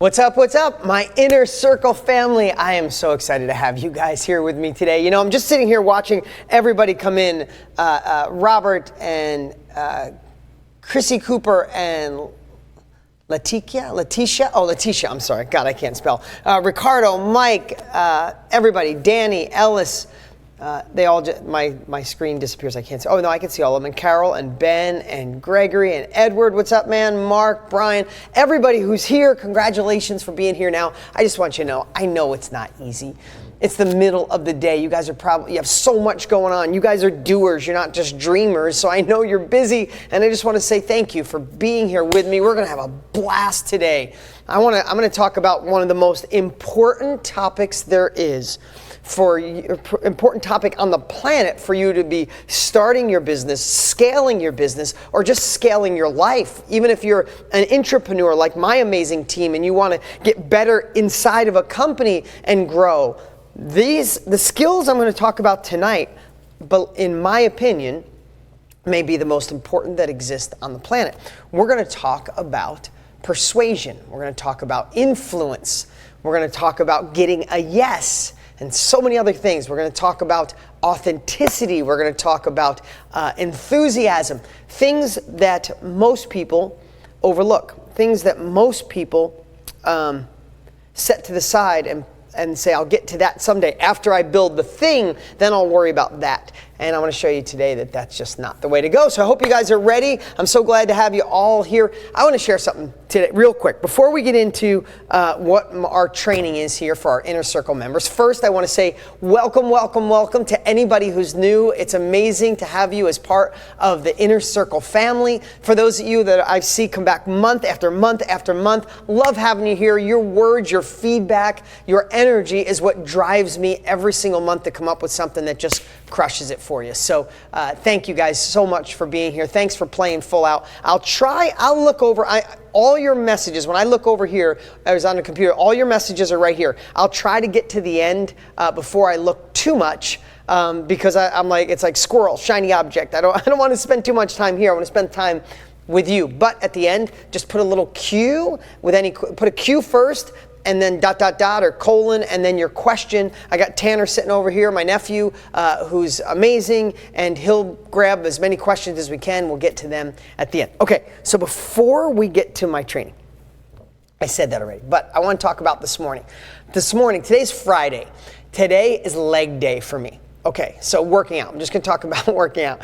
What's up, my Inner Circle family? I am so excited to have you guys here with me today. You know, I'm just sitting here watching everybody come in, Robert and Chrissy Cooper and Letitia, I'm sorry, God, I can't spell. Ricardo, Mike, everybody, Danny, Ellis, they all just, my screen disappears, I can't see. Oh no, I can see all of them. And Carol and Ben and Gregory and Edward, what's up, man? Mark, Brian, everybody who's here, congratulations for being here now. I just want you to know, I know it's not easy. It's the middle of the day. You guys are you have so much going on. You guys are doers. You're not just dreamers. So I know you're busy. And I just want to say thank you for being here with me. We're going to have a blast today. I'm going to talk about one of the most important topics there is important topic on the planet for you to be starting your business, scaling your business, or just scaling your life. Even if you're an entrepreneur like my amazing team and you want to get better inside of a company and grow. The skills I'm going to talk about tonight, but in my opinion, may be the most important that exist on the planet. We're going to talk about persuasion. We're going to talk about influence. We're going to talk about getting a yes. And so many other things. We're going to talk about authenticity. We're going to talk about enthusiasm. Things that most people overlook. Things that most people set to the side and say, I'll get to that someday. After I build the thing, then I'll worry about that. And I want to show you today that that's just not the way to go. So I hope you guys are ready. I'm so glad to have you all here. I want to share something today real quick. Before we get into what our training is here for our Inner Circle members, first I want to say welcome to anybody who's new. It's amazing to have you as part of the Inner Circle family. For those of you that I see come back month after month after month, love having you here. Your words, your feedback, your energy is what drives me every single month to come up with something that just crushes it for you. So thank you guys so much for being here. Thanks for playing full out. I'll look over all your messages. When I look over here, I was on the computer, all your messages are right here. I'll try to get to the end before I look too much because I'm like, it's like squirrel, shiny object. I don't want to spend too much time here. I want to spend time with you. But at the end, just put a little Q put a Q first, and then ... or colon, and then your question. I got Tanner sitting over here, my nephew, who's amazing, and he'll grab as many questions as we can. We'll get to them at the end. Okay, so before we get to my training, I said that already, but I want to talk about this morning. Today's Friday. Today is leg day for me. Okay, so working out. I'm just going to talk about working out.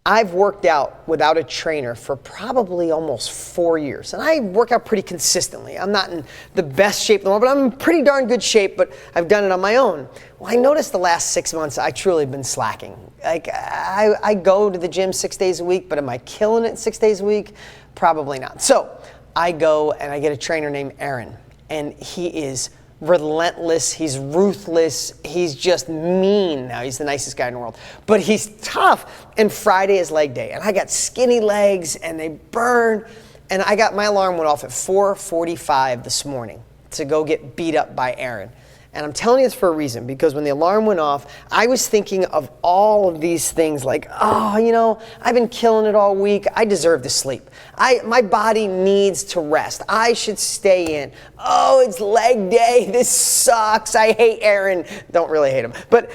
I've worked out without a trainer for probably almost 4 years. And I work out pretty consistently. I'm not in the best shape in the world, but I'm in pretty darn good shape, but I've done it on my own. Well, I noticed the last 6 months, I truly have been slacking. Like, I go to the gym 6 days a week, but am I killing it 6 days a week? Probably not. So I go and I get a trainer named Aaron, and he is relentless, he's ruthless, he's just mean. Now he's the nicest guy in the world, but he's tough. And Friday is leg day, and I got skinny legs and they burn, and my alarm went off at 4:45 this morning to go get beat up by Aaron. And I'm telling you this for a reason, because when the alarm went off, I was thinking of all of these things like, I've been killing it all week. I deserve to sleep. My body needs to rest. I should stay in. Oh, it's leg day. This sucks. I hate Aaron. Don't really hate him. But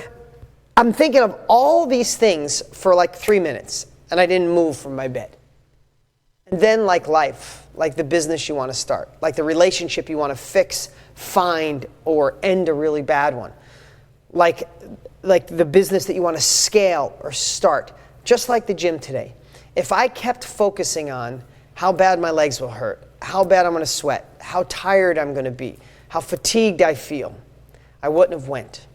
I'm thinking of all these things for like 3 minutes, and I didn't move from my bed. And then like life, like the business you want to start, like the relationship you want to fix, find, or end a really bad one, like the business that you want to scale or start, just like the gym today. If I kept focusing on how bad my legs will hurt, how bad I'm going to sweat, how tired I'm going to be, how fatigued I feel, I wouldn't have went.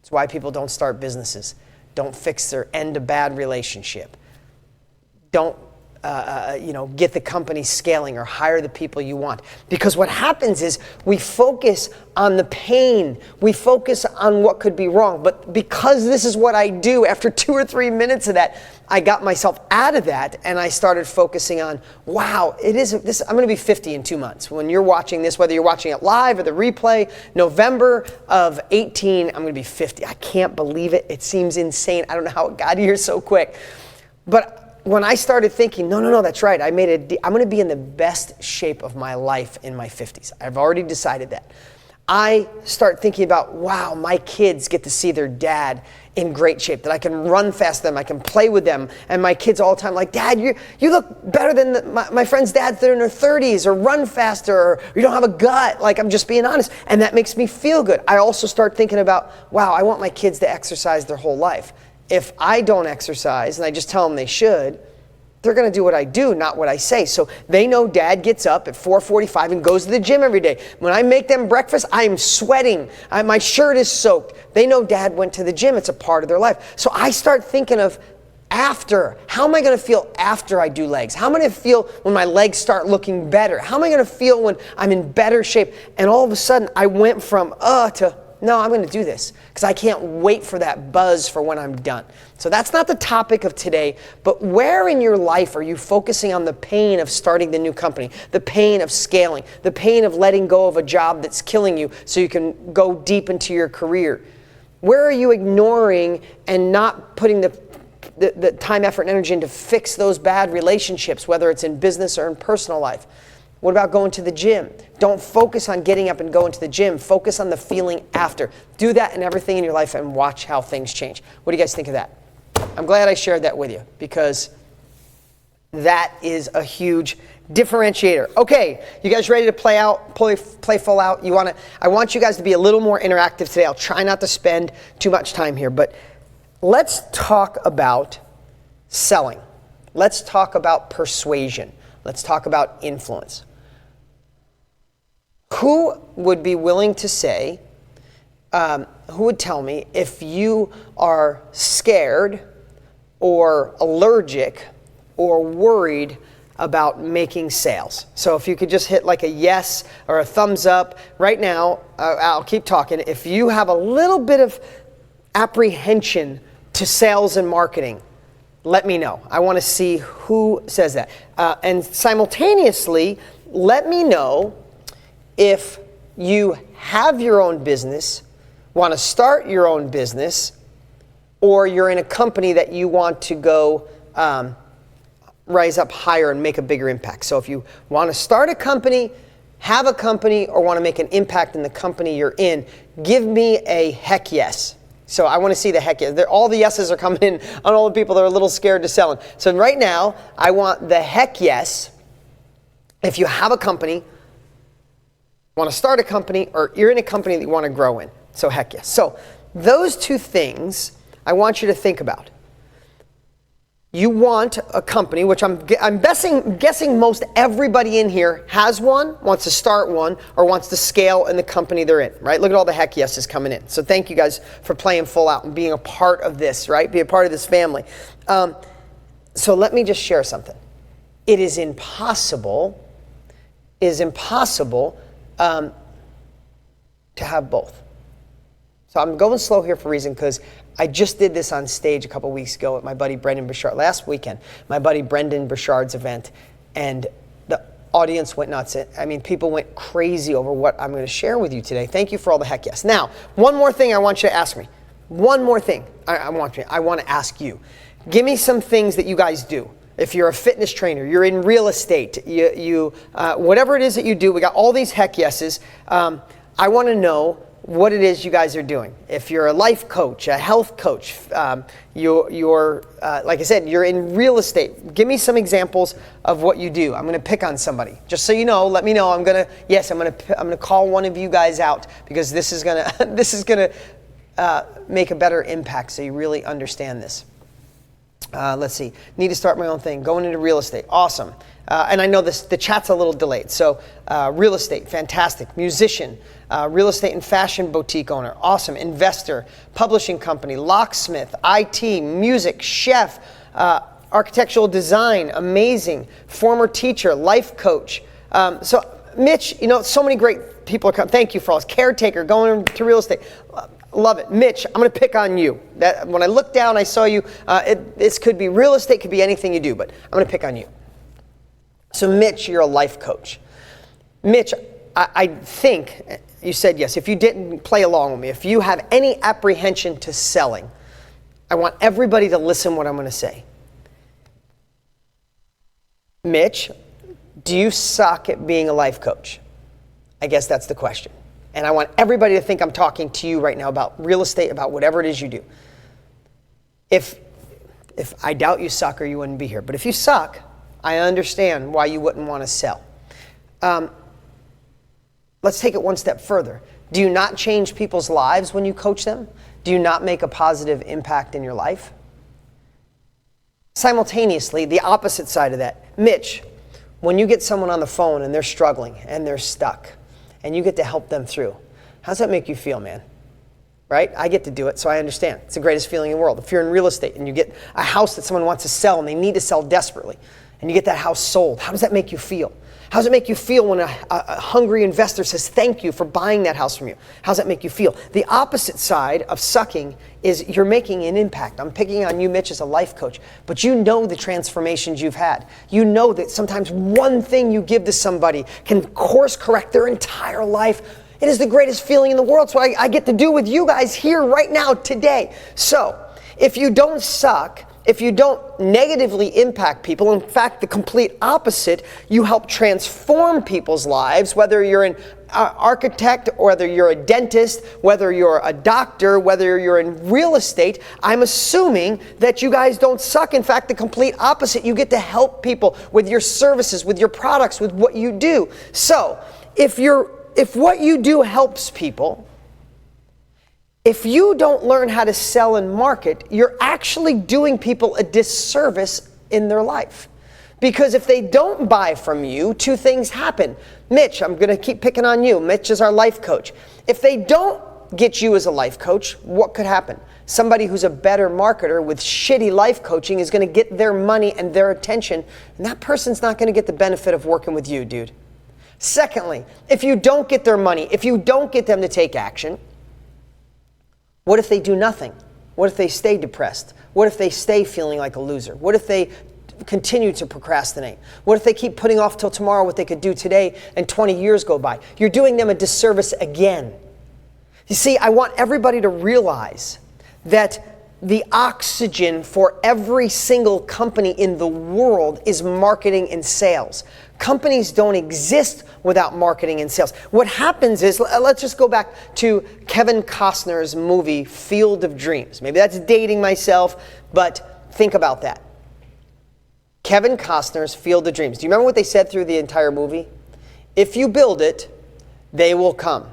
It's why people don't start businesses, don't fix or end a bad relationship, don't get the company scaling or hire the people you want. Because what happens is we focus on the pain. We focus on what could be wrong. But because this is what I do, after 2 or 3 minutes of that, I got myself out of that and I started focusing on, wow, I'm going to be 50 in 2 months. When you're watching this, whether you're watching it live or the replay, November of 18, I'm going to be 50. I can't believe it. It seems insane. I don't know how it got here so quick. But when I started thinking, no, that's right. I'm going to be in the best shape of my life in my 50s. I've already decided that. I start thinking about, wow, my kids get to see their dad in great shape, that I can run fast them, I can play with them, and my kids all the time like, Dad, you look better than my friends' dads that are in their 30s, or run faster, or you don't have a gut. Like, I'm just being honest, and that makes me feel good. I also start thinking about, wow, I want my kids to exercise their whole life. If I don't exercise and I just tell them they should, they're going to do what I do, not what I say. So they know Dad gets up at 4:45 and goes to the gym every day. When I make them breakfast, I'm sweating. My shirt is soaked. They know Dad went to the gym. It's a part of their life. So I start thinking of after. How am I going to feel after I do legs? How am I going to feel when my legs start looking better? How am I going to feel when I'm in better shape? And all of a sudden, I went from to no, I'm going to do this because I can't wait for that buzz for when I'm done. So that's not the topic of today, but where in your life are you focusing on the pain of starting the new company, the pain of scaling, the pain of letting go of a job that's killing you so you can go deep into your career? Where are you ignoring and not putting the time, effort, and energy in to fix those bad relationships, whether it's in business or in personal life? What about going to the gym? Don't focus on getting up and going to the gym. Focus on the feeling after. Do that in everything in your life and watch how things change. What do you guys think of that? I'm glad I shared that with you because that is a huge differentiator. Okay, you guys ready to play full out? I want you guys to be a little more interactive today. I'll try not to spend too much time here, but let's talk about selling. Let's talk about persuasion. Let's talk about influence. Who would be willing to say, who would tell me if you are scared or allergic or worried about making sales? So if you could just hit like a yes or a thumbs up right now, I'll keep talking. If you have a little bit of apprehension to sales and marketing, let me know. I want to see who says that. And simultaneously, let me know if you have your own business, want to start your own business, or you're in a company that you want to go rise up higher and make a bigger impact. So if you want to start a company, have a company, or want to make an impact in the company you're in, give me a heck yes. So I want to see the heck yes. All the yeses are coming in on all the people that are a little scared to selling. So right now, I want the heck yes. If you have a company, want to start a company, or you're in a company that you want to grow in. So heck yes. So those two things I want you to think about. You want a company, which I'm guessing most everybody in here has one, wants to start one, or wants to scale in the company they're in, right? Look at all the heck yeses coming in. So thank you guys for playing full out and being a part of this, right? Be a part of this family. So let me just share something. It is impossible to have both. So I'm going slow here for a reason because I just did this on stage a couple weeks ago at my buddy Brendan Burchard, last weekend, my buddy Brendan Burchard's event, and the audience went nuts. I mean, people went crazy over what I'm going to share with you today. Thank you for all the heck yes. Now, one more thing I want you to ask me. One more thing I want to ask you. Give me some things that you guys do. If you're a fitness trainer, you're in real estate, you whatever it is that you do, we got all these heck yeses. I want to know what it is you guys are doing. If you're a life coach, a health coach, you're like I said, you're in real estate. Give me some examples of what you do. I'm going to pick on somebody. Just so you know, let me know. I'm going to call one of you guys out because this is going to make a better impact so you really understand this. Let's see. Need to start my own thing. Going into real estate. Awesome. And I know the chat's a little delayed. So real estate, fantastic. Musician, real estate and fashion boutique owner. Awesome. Investor, publishing company, locksmith, IT, music, chef, architectural design, amazing. Former teacher, life coach. So Mitch, so many great people are coming. Thank you for all this. Caretaker, going into real estate. Love it. Mitch, I'm going to pick on you. That when I looked down, I saw you. This could be real estate, could be anything you do, but I'm going to pick on you. So Mitch, you're a life coach. Mitch, I think you said yes. If you didn't, play along with me. If you have any apprehension to selling, I want everybody to listen what I'm going to say. Mitch, do you suck at being a life coach? I guess that's the question. And I want everybody to think I'm talking to you right now about real estate, about whatever it is you do. If I doubt you suck or you wouldn't be here, but if you suck, I understand why you wouldn't want to sell. Let's take it one step further. Do you not change people's lives when you coach them? Do you not make a positive impact in your life? Simultaneously, the opposite side of that. Mitch, when you get someone on the phone and they're struggling and they're stuck and you get to help them through, how's that make you feel, man? Right? I get to do it, so I understand. It's the greatest feeling in the world. If you're in real estate and you get a house that someone wants to sell and they need to sell desperately, and you get that house sold, how does that make you feel? How does it make you feel when a hungry investor says thank you for buying that house from you? How does that make you feel? The opposite side of sucking is you're making an impact. I'm picking on you, Mitch, as a life coach, but you know the transformations you've had. You know that sometimes one thing you give to somebody can course correct their entire life. It is the greatest feeling in the world. So I get to do with you guys here right now today. So if you don't suck, if you don't negatively impact people, in fact, the complete opposite, you help transform people's lives, whether you're an architect, or whether you're a dentist, whether you're a doctor, whether you're in real estate, I'm assuming that you guys don't suck. In fact, the complete opposite. You get to help people with your services, with your products, with what you do. So if what you do helps people, if you don't learn how to sell and market, you're actually doing people a disservice in their life. Because if they don't buy from you, two things happen. Mitch, I'm going to keep picking on you. Mitch is our life coach. If they don't get you as a life coach, what could happen? Somebody who's a better marketer with shitty life coaching is going to get their money and their attention, and that person's not going to get the benefit of working with you, dude. Secondly, if you don't get their money, if you don't get them to take action, what if they do nothing? What if they stay depressed? What if they stay feeling like a loser? What if they continue to procrastinate? What if they keep putting off till tomorrow what they could do today and 20 years go by? You're doing them a disservice again. You see, I want everybody to realize that the oxygen for every single company in the world is marketing and sales. Companies don't exist without marketing and sales. What happens is, let's just go back to Kevin Costner's movie, Field of Dreams. Maybe that's dating myself, but think about that. Kevin Costner's Field of Dreams. Do you remember what they said through the entire movie? If you build it, they will come.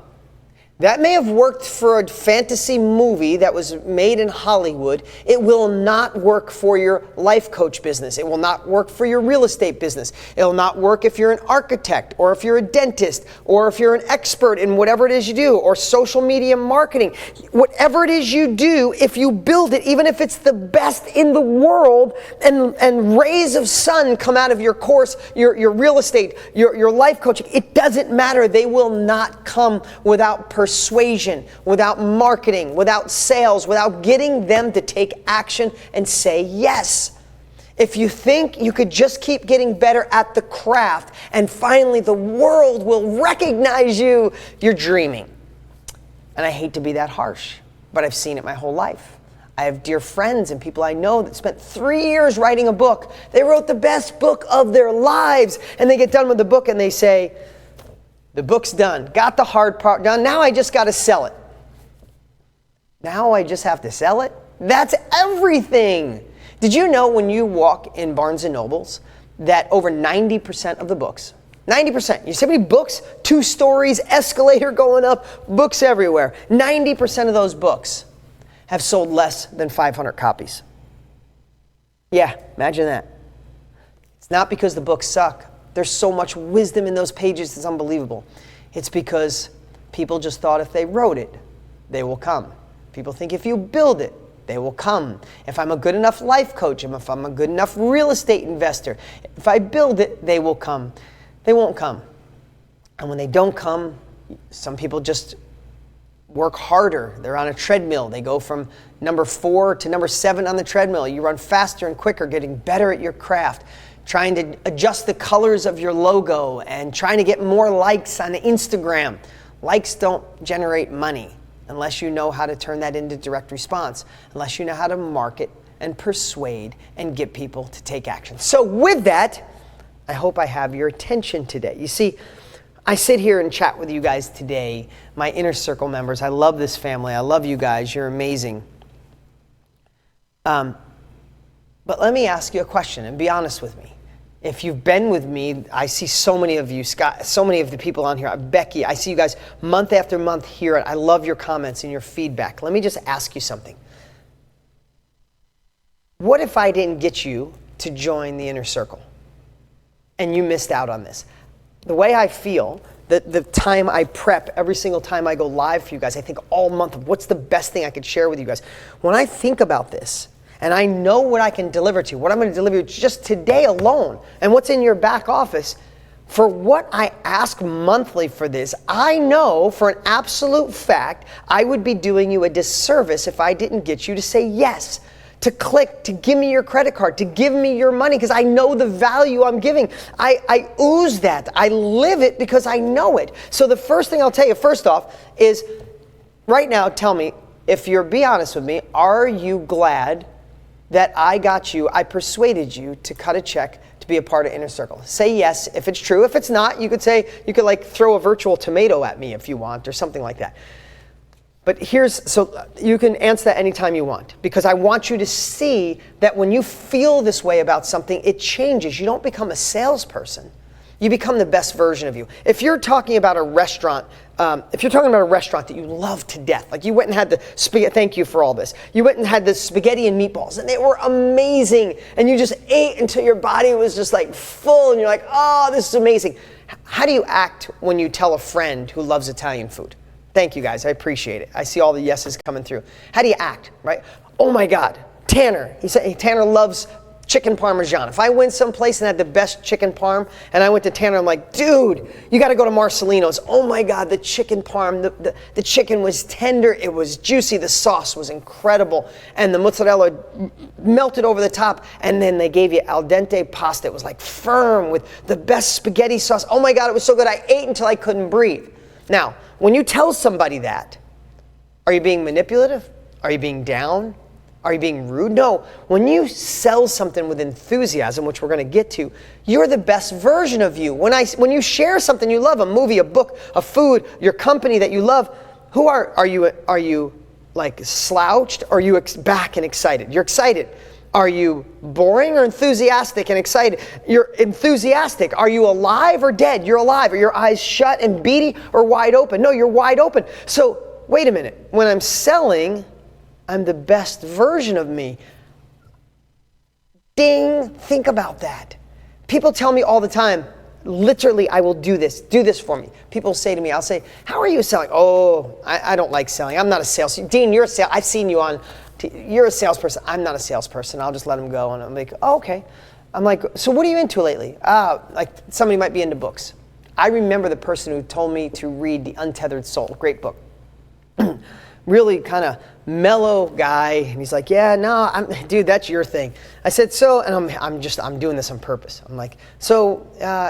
That may have worked for a fantasy movie that was made in Hollywood. It will not work for your life coach business. It will not work for your real estate business. It will not work if you're an architect, or if you're a dentist, or if you're an expert in whatever it is you do, or social media marketing. Whatever it is you do, if you build it, even if it's the best in the world, and rays of sun come out of your course, your real estate, your life coaching, it doesn't matter. They will not come without persuasion, without marketing, without sales, without getting them to take action and say yes. If you think you could just keep getting better at the craft and finally the world will recognize you, you're dreaming. And I hate to be that harsh, but I've seen it my whole life. I have dear friends and people I know that spent 3 years writing a book. They wrote the best book of their lives, and they get done with the book and they say, the book's done. Got the hard part done. Now I just got to sell it. Now I just have to sell it? That's everything. Did you know when you walk in Barnes & Nobles that over 90% of the books, 90%, you see how many books? 2 stories, escalator going up, books everywhere. 90% of those books have sold less than 500 copies. Yeah, imagine that. It's not because the books suck. There's so much wisdom in those pages, it's unbelievable. It's because people just thought if they wrote it, they will come. People think if you build it, they will come. If I'm a good enough life coach, if I'm a good enough real estate investor, if I build it, they will come. They won't come. And when they don't come, some people just work harder. They're on a treadmill. They go from number 4 to number 7 on the treadmill. You run faster and quicker, getting better at your craft, trying to adjust the colors of your logo and trying to get more likes on Instagram. Likes don't generate money unless you know how to turn that into direct response, unless you know how to market and persuade and get people to take action. So with that, I hope I have your attention today. You see, I sit here and chat with you guys today, my Inner Circle members. I love this family. I love you guys. You're amazing. But let me ask you a question and be honest with me. If you've been with me, I see so many of you, Scott, so many of the people on here, Becky, I see you guys month after month here. I love your comments and your feedback. Let me just ask you something. What if I didn't get you to join the Inner Circle and you missed out on this? The way I feel, the time I prep, every single time I go live for you guys, I think all month of what's the best thing I could share with you guys. When I think about this, and I know what I can deliver to you, what I'm going to deliver you just today alone, and what's in your back office, for what I ask monthly for this, I know for an absolute fact I would be doing you a disservice if I didn't get you to say yes, to click, to give me your credit card, to give me your money, because I know the value I'm giving. I ooze that. I live it because I know it. So the first thing I'll tell you, first off, is right now, tell me, if you're, be honest with me, are you glad that I got you, I persuaded you to cut a check to be a part of Inner Circle? Say yes if it's true. If it's not, you could say, you could like throw a virtual tomato at me if you want or something like that. But so you can answer that anytime you want, because I want you to see that when you feel this way about something, it changes. You don't become a salesperson. You become the best version of you. If you're talking about a restaurant, that you love to death, like you went and had the spaghetti, thank you for all this. You went and had the spaghetti and meatballs and they were amazing. And you just ate until your body was just like full and you're like, oh, this is amazing. How do you act when you tell a friend who loves Italian food? Thank you guys, I appreciate it. I see all the yeses coming through. How do you act, right? Oh my God, Tanner, Tanner loves chicken parmesan. If I went someplace and had the best chicken parm, and I went to Tanner, I'm like, dude, you got to go to Marcelino's. Oh my God, the chicken parm, the chicken was tender, it was juicy, the sauce was incredible, and the mozzarella melted over the top, and then they gave you al dente pasta. It was like firm with the best spaghetti sauce. Oh my God, it was so good. I ate until I couldn't breathe. Now, when you tell somebody that, are you being manipulative? Are you being down? Are you being rude? No. When you sell something with enthusiasm, which we're going to get to, you're the best version of you. When you share something you love, a movie, a book, a food, your company that you love, who are you like slouched, or are you back and excited? You're excited. Are you boring or enthusiastic and excited? You're enthusiastic. Are you alive or dead? You're alive. Are your eyes shut and beady or wide open? No, you're wide open. So wait a minute. When I'm selling, I'm the best version of me. Ding, think about that. People tell me all the time, literally, I will do this for me. People say to me, I'll say, how are you selling? Oh, I don't like selling. I'm not a sales. Dean, you're a sales. I've seen you on, you're a salesperson. I'm not a salesperson. I'll just let them go. And I'm like, oh, okay. I'm like, so what are you into lately? Like somebody might be into books. I remember the person who told me to read The Untethered Soul, great book. Really kind of mellow guy, and he's like, yeah, no, dude, that's your thing. I said, so, and I'm doing this on purpose. I'm like, so,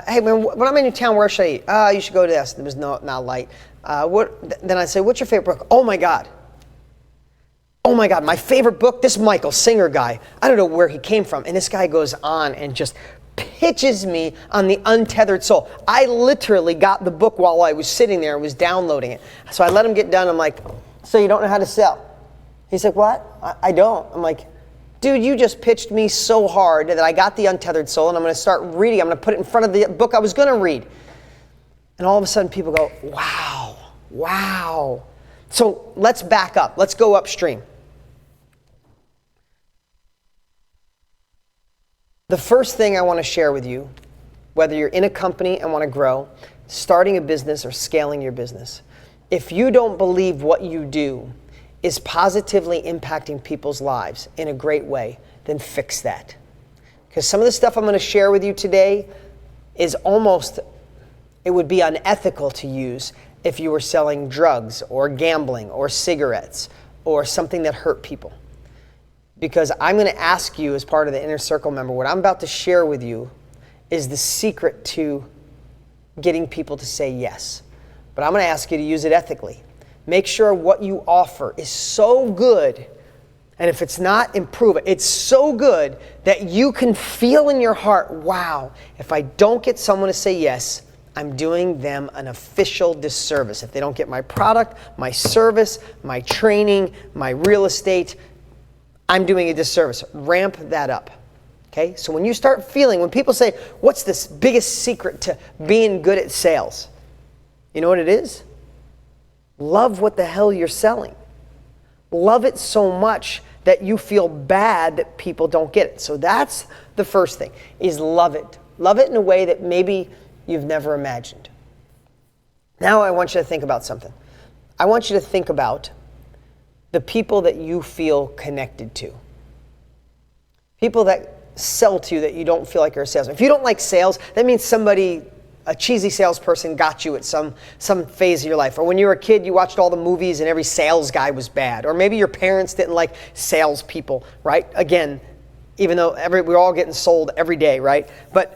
hey man, when I'm in your town, where should I eat? You should go to this. There was not light. Then I say, what's your favorite book? Oh my God, my favorite book, this Michael Singer guy. I don't know where he came from. And this guy goes on and just pitches me on The Untethered Soul. I literally got the book while I was sitting there and was downloading it. So I let him get done. I'm like, so you don't know how to sell? He's like, what? I don't. I'm like, dude, you just pitched me so hard that I got The Untethered Soul and I'm going to start reading. I'm going to put it in front of the book I was going to read. And all of a sudden people go, wow. So let's back up. Let's go upstream. The first thing I want to share with you, whether you're in a company and want to grow, starting a business or scaling your business, if you don't believe what you do is positively impacting people's lives in a great way, then fix that. Because some of the stuff I'm going to share with you today is it would be unethical to use if you were selling drugs or gambling or cigarettes or something that hurt people. Because I'm going to ask you as part of the Inner Circle member, what I'm about to share with you is the secret to getting people to say yes. But I'm going to ask you to use it ethically. Make sure what you offer is so good And if it's not, improve it. It's so good that you can feel in your heart, wow, if I don't get someone to say yes, I'm doing them an official disservice. If they don't get my product, my service, my training, my real estate, I'm doing a disservice. Ramp that up. Okay? So when you start feeling, when people say, what's this biggest secret to being good at sales? You know what it is? Love what the hell you're selling. Love it so much that you feel bad that people don't get it. So that's the first thing, is love it. Love it in a way that maybe you've never imagined. Now I want you to think about something. I want you to think about the people that you feel connected to. People that sell to you that you don't feel like you're a salesman. If you don't like sales, that means somebody, a cheesy salesperson, got you at some phase of your life. Or when you were a kid, you watched all the movies and every sales guy was bad. Or maybe your parents didn't like salespeople, right? Again, even though we're all getting sold every day, right? But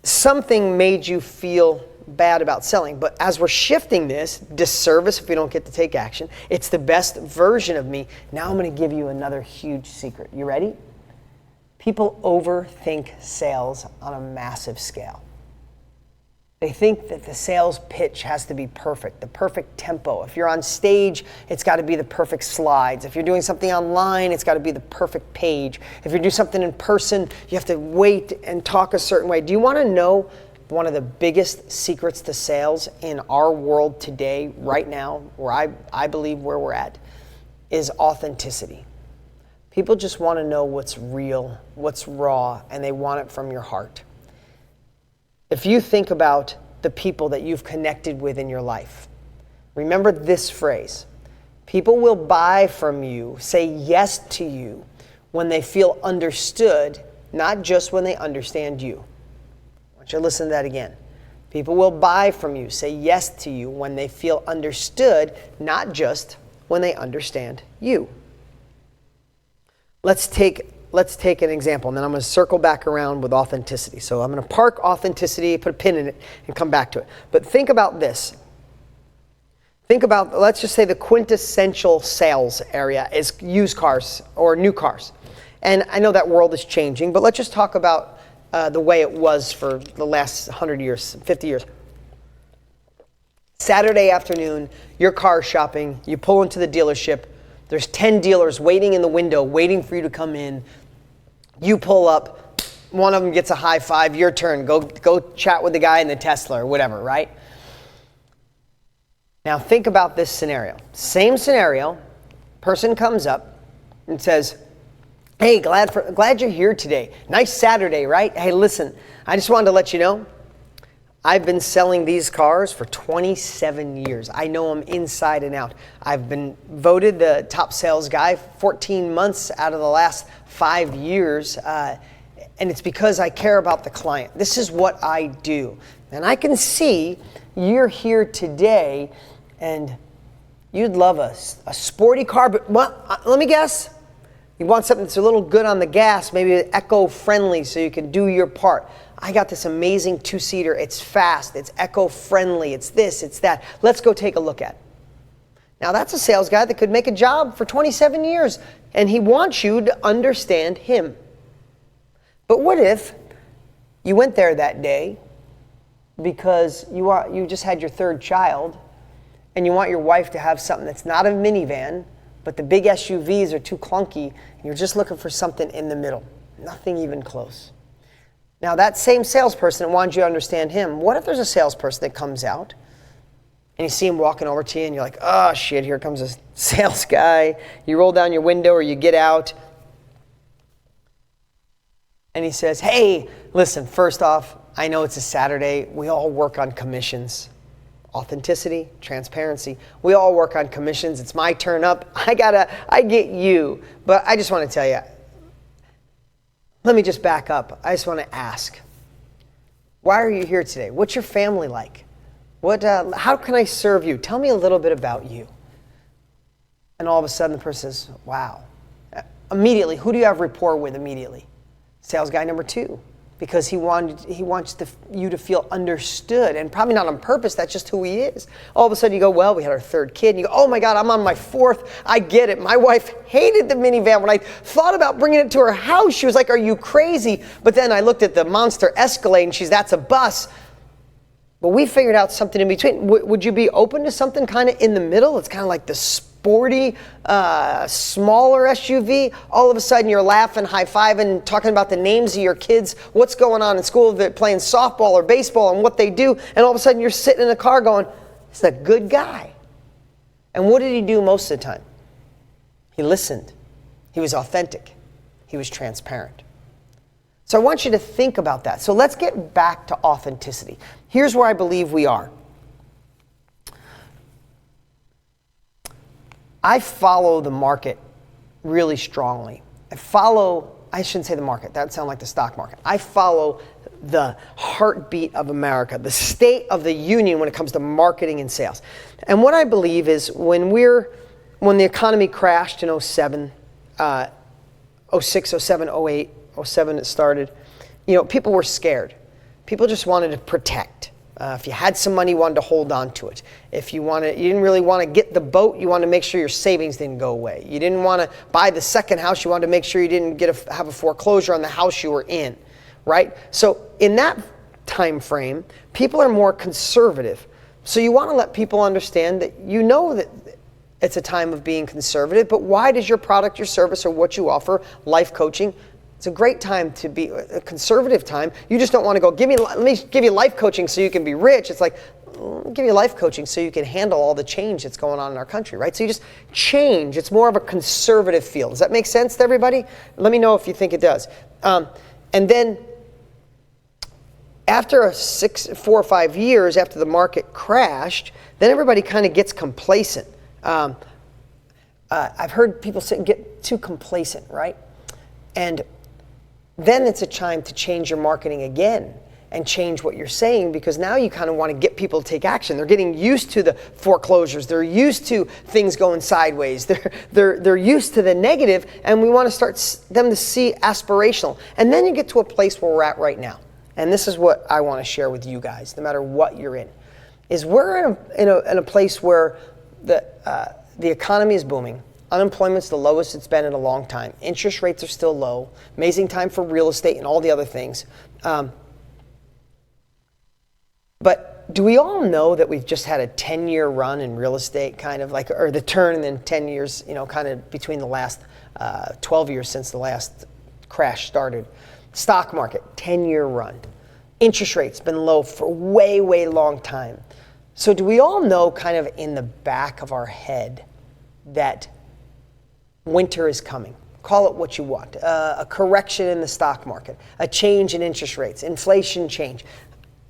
something made you feel bad about selling. But as we're shifting this, disservice if we don't get to take action, it's the best version of me. Now I'm going to give you another huge secret. You ready? People overthink sales on a massive scale. They think that the sales pitch has to be perfect, the perfect tempo. If you're on stage, it's got to be the perfect slides. If you're doing something online, it's got to be the perfect page. If you do something in person, you have to wait and talk a certain way. Do you want to know one of the biggest secrets to sales in our world today, right now, where I believe where we're at, is authenticity. People just want to know what's real, what's raw, and they want it from your heart. If you think about the people that you've connected with in your life, remember this phrase. People will buy from you, say yes to you, when they feel understood, not just when they understand you. I want you to listen to that again. People will buy from you, say yes to you, when they feel understood, not just when they understand you. Let's take an example, and then I'm going to circle back around with authenticity. So I'm going to park authenticity, put a pin in it, and come back to it. But think about this. Think about, let's just say the quintessential sales area is used cars or new cars. And I know that world is changing, but let's just talk about the way it was for the last 100 years, 50 years. Saturday afternoon, you're car shopping, you pull into the dealership, there's 10 dealers waiting in the window, waiting for you to come in. You pull up, one of them gets a high five, your turn. Go chat with the guy in the Tesla or whatever, right? Now think about this scenario. Same scenario, person comes up and says, hey, glad you're here today. Nice Saturday, right? Hey, listen, I just wanted to let you know, I've been selling these cars for 27 years. I know them inside and out. I've been voted the top sales guy 14 months out of the last 5 years. And it's because I care about the client. This is what I do. And I can see you're here today and you'd love a sporty car, but let me guess. You want something that's a little good on the gas, maybe eco-friendly so you can do your part. I got this amazing two-seater. It's fast. It's eco-friendly. It's this. It's that. Let's go take a look at it. Now, that's a sales guy that could make a job for 27 years, and he wants you to understand him. But what if you went there that day because you just had your third child, and you want your wife to have something that's not a minivan, but the big SUVs are too clunky, and you're just looking for something in the middle, nothing even close. Now, that same salesperson that wanted you to understand him, what if there's a salesperson that comes out and you see him walking over to you and you're like, oh shit, here comes a sales guy. You roll down your window or you get out and he says, hey, listen, first off, I know it's a Saturday. We all work on commissions. Authenticity, transparency. We all work on commissions. It's my turn up. I get you. But I just want to tell you, let me just back up. I just want to ask, why are you here today? What's your family like? How can I serve you? Tell me a little bit about you. And all of a sudden the person says, wow. Immediately, who do you have rapport with immediately? Sales guy number 2. because he wants you to feel understood, and probably not on purpose. That's just who he is. All of a sudden you go, well, we had our third kid, and you go, oh my God, I'm on my fourth. I get it. My wife hated the minivan. When I thought about bringing it to her house, she was like, are you crazy? But then I looked at the monster Escalade, and that's a bus. But we figured out something in between. Would you be open to something kind of in the middle? It's kind of like the sporty, smaller SUV. All of a sudden you're laughing, high-fiving, talking about the names of your kids, what's going on in school, they're playing softball or baseball and what they do, and all of a sudden you're sitting in a car going, he's a good guy. And what did he do most of the time? He listened. He was authentic. He was transparent. So I want you to think about that. So let's get back to authenticity. Here's where I believe we are. I follow the market really strongly. I shouldn't say the market, that would sound like the stock market. I follow the heartbeat of America, the state of the union when it comes to marketing and sales. And what I believe is when the economy crashed in 07, 06, 07, 08, 07 it started, people were scared. People just wanted to protect. If you had some money, you wanted to hold on to it. If you didn't really want to get the boat, you wanted to make sure your savings didn't go away. You didn't want to buy the second house, you wanted to make sure you didn't have a foreclosure on the house you were in, right? So in that time frame, people are more conservative. So you want to let people understand that that it's a time of being conservative, but why does your product, your service, or what you offer, life coaching, it's a great time to be a conservative time. You just don't want to go, let me give you life coaching so you can be rich. It's like, let me give you life coaching so you can handle all the change that's going on in our country, right? So you just change. It's more of a conservative feel. Does that make sense to everybody? Let me know if you think it does. And then after 4 or 5 years after the market crashed, then everybody kind of gets complacent. I've heard people say get too complacent, right? And then it's a time to change your marketing again and change what you're saying, because now you kind of want to get people to take action. They're getting used to the foreclosures. They're used to things going sideways. They're used to the negative, and we want to start them to see aspirational. And then you get to a place where we're at right now. And this is what I want to share with you guys, no matter what you're in, is we're in a place where the economy is booming. Unemployment's the lowest it's been in a long time. Interest rates are still low. Amazing time for real estate and all the other things. But do we all know that we've just had a 10-year run in real estate, kind of like, or the turn, and then 10 years, kind of between the last 12 years since the last crash started. Stock market, 10-year run. Interest rates been low for way, way long time. So do we all know kind of in the back of our head that winter is coming? Call it what you want. A correction in the stock market, a change in interest rates, inflation change.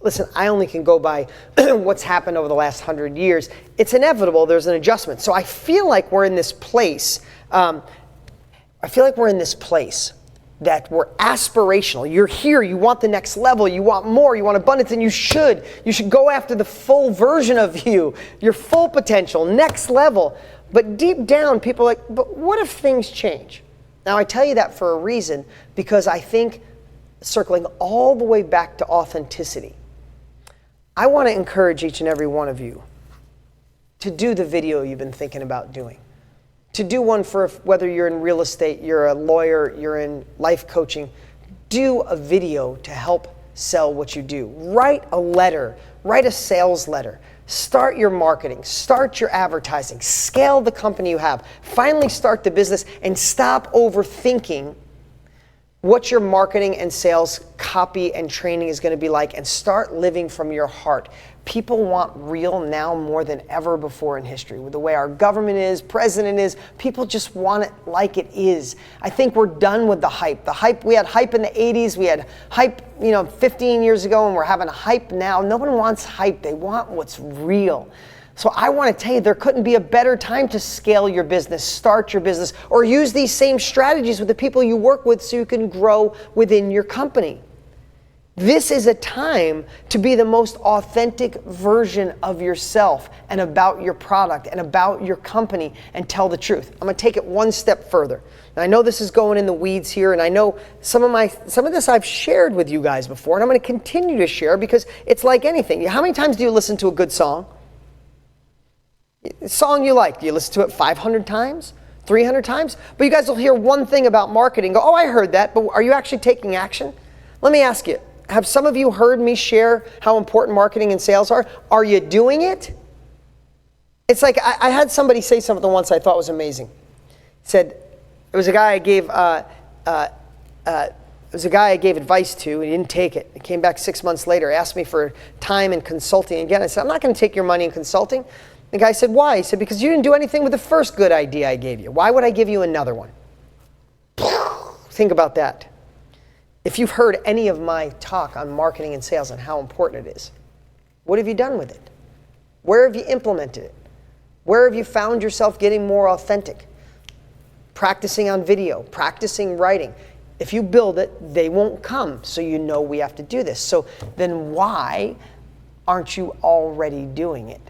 Listen, I only can go by what's happened over the last 100 years. It's inevitable. There's an adjustment. So I feel like we're in this place. That we're aspirational. You're here, you want the next level, you want more, you want abundance, and you should go after the full version of you, your full potential, next level. But deep down, people are like, but what if things change? Now I tell you that for a reason, because I think, circling all the way back to authenticity, I want to encourage each and every one of you to do the video you've been thinking about doing. To do one for whether you're in real estate, you're a lawyer, you're in life coaching, do a video to help sell what you do. Write a letter, write a sales letter. Start your marketing, start your advertising, scale the company you have. Finally start the business and stop overthinking what your marketing and sales copy and training is going to be like, and start living from your heart. People want real now more than ever before in history. With the way our government is, president is, people just want it like it is. I think we're done with the hype. We had hype in the 80s, we had hype 15 years ago, and we're having hype now. No one wants hype, they want what's real. So I want to tell you, there couldn't be a better time to scale your business, start your business, or use these same strategies with the people you work with so you can grow within your company. This is a time to be the most authentic version of yourself and about your product and about your company and tell the truth. I'm going to take it one step further. And I know this is going in the weeds here, and I know some of this I've shared with you guys before, and I'm going to continue to share because it's like anything. How many times do you listen to a good song? A song you like, do you listen to it 500 times? 300 times? But you guys will hear one thing about marketing, go, oh, I heard that, but are you actually taking action? Let me ask you, have some of you heard me share how important marketing and sales are? Are you doing it? It's like I had somebody say something once I thought was amazing. He said, it was a guy I gave advice to, and he didn't take it. He came back 6 months later, asked me for time in consulting again. I said, I'm not going to take your money in consulting. The guy said, why? He said, because you didn't do anything with the first good idea I gave you. Why would I give you another one? Think about that. If you've heard any of my talk on marketing and sales and how important it is, what have you done with it? Where have you implemented it? Where have you found yourself getting more authentic? Practicing on video, practicing writing. If you build it, they won't come. So you know we have to do this. So then why aren't you already doing it?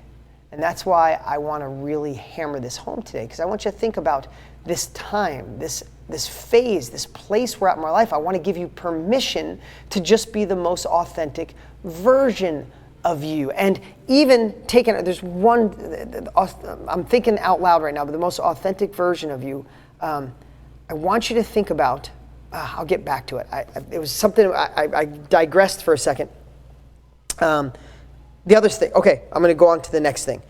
And that's why I want to really hammer this home today, because I want you to think about this time, this phase, this place we're at in my life. I want to give you permission to just be the most authentic version of you. And even taking, there's one, I'm thinking out loud right now, but the most authentic version of you, I want you to think about, I'll get back to it. It was something, I digressed for a second. The other thing, okay, I'm going to go on to the next thing.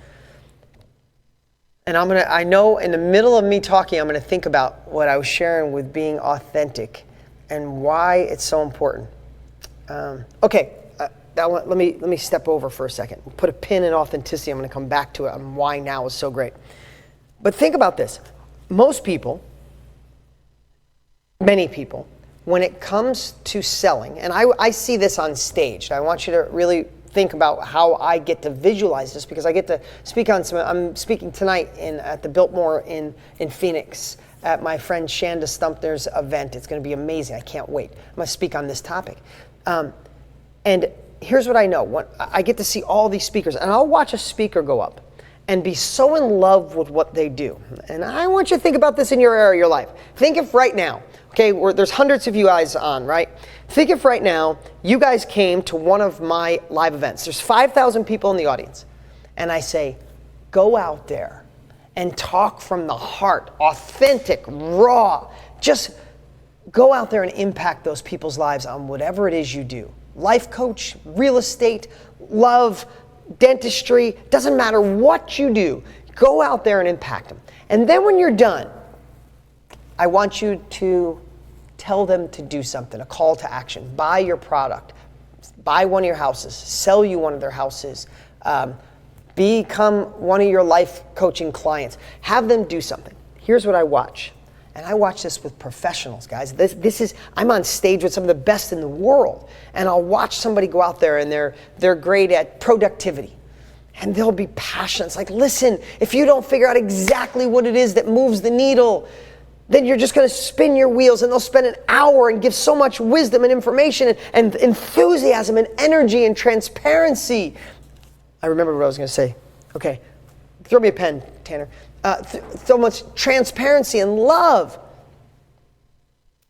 And I know in the middle of me talking, I'm going to think about what I was sharing with being authentic and why it's so important. That one, let me step over for a second. Put a pin in authenticity. I'm going to come back to it and why now is so great. But think about this. Most people, many people, when it comes to selling, and I see this on stage. I want you to really think about how I get to visualize this, because I get to speak on I'm speaking tonight at the Biltmore in Phoenix at my friend Shanda Stumpner's event. It's going to be amazing. I can't wait. I'm going to speak on this topic. And here's what I know. When I get to see all these speakers, and I'll watch a speaker go up and be so in love with what they do. And I want you to think about this in your area of your life. Think if right now, okay, there's hundreds of you guys on, right? Think if right now you guys came to one of my live events. There's 5,000 people in the audience. And I say, go out there and talk from the heart, authentic, raw. Just go out there and impact those people's lives on whatever it is you do. Life coach, real estate, love, dentistry, doesn't matter what you do. Go out there and impact them. And then when you're done, I want you to tell them to do something, a call to action. Buy your product, buy one of your houses, sell you one of their houses, become one of your life coaching clients. Have them do something. Here's what I watch. And I watch this with professionals, guys. I'm on stage with some of the best in the world. And I'll watch somebody go out there and they're great at productivity. And they'll be passionate. It's like, listen, if you don't figure out exactly what it is that moves the needle, then you're just going to spin your wheels, and they'll spend an hour and give so much wisdom and information and enthusiasm and energy and transparency. I remember what I was going to say. Okay, throw me a pen, Tanner. So much transparency and love.